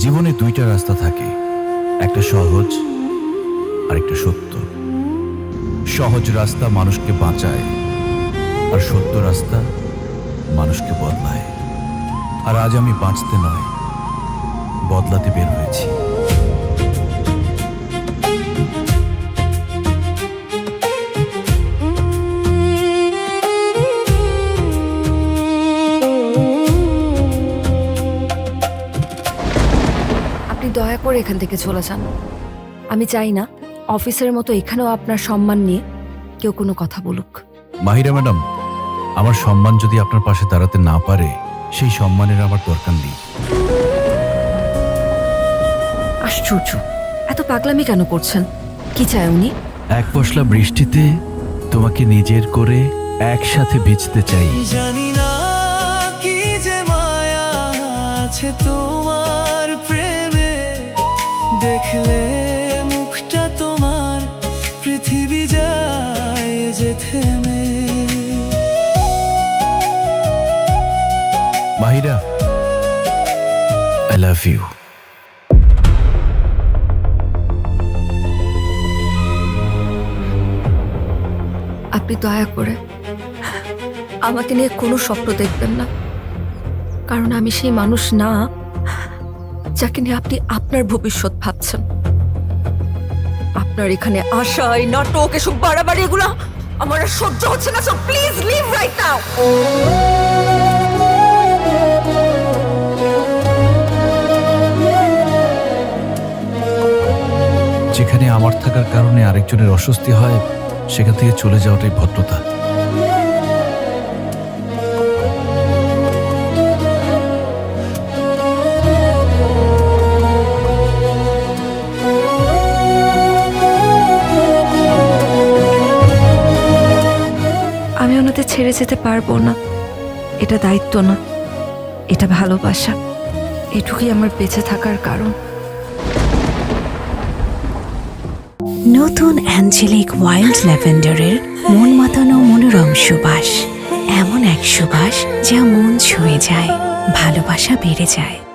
জীবনে দুইটা রাস্তা থাকে, একটা সহজ আর একটা সত্য। সহজ রাস্তা মানুষকে বাঁচায়, আর সত্য রাস্তা মানুষকে বদলায়। আর আজ আমি বাঁচতে নয়, বদলাতে বের হয়েছি। আপনি দয়া করে এখান থেকে চলে যান। আমি চাই না অফিসের মতো এখানেও আপনার সম্মান নিয়ে কেউ কোনো কথা বলুক। মাহিরা ম্যাডাম, আমার সম্মান যদি আপনার পাশে দাঁড়াতে না পারে, সেই সম্মানের আমার দরকার নেই। আশ্চর্য, এত পাগলামি কেন করছেন? কি চায় উনি? এক পশলা বৃষ্টিতে তোমাকে নিজের করে একসাথে ভিজতে চাই। জানি না কি যে মায়া আছে তোমার প্রেমে, দেখলে মুখটা তোমার পৃথিবী যায় যে থেমে। Mahira, I love you. আপনি দয়া করে আমাকে নিয়ে কোনো স্বপ্ন দেখবেন না, কারণ আমি সেই মানুষ না যাকে নিয়ে আপনি আপনার ভবিষ্যৎ ভাবছেন। আপনার এখানে আশা, এই নাটক, এসব বাড়াবাড়ি, এগুলো আমার আর সহ্য হচ্ছে না। So please leave right now. যেখানে আমার থাকার কারণে আরেকজনের অস্বস্তি হয়, সেখান থেকে চলে যাওয়াটাই ভদ্রতা। আমি ওনাদের ছেড়ে যেতে পারবো না। এটা দায়িত্ব না, এটা ভালোবাসা। এটুকুই আমার বেঁচে থাকার কারণ। নতুন অ্যাঞ্জেলিক ওয়াইল্ড ল্যাভেন্ডারের মন মাতানো মনোরম সুবাস, এমন এক সুবাস যা মন ছুঁয়ে যায়, ভালোবাসা বেড়ে যায়।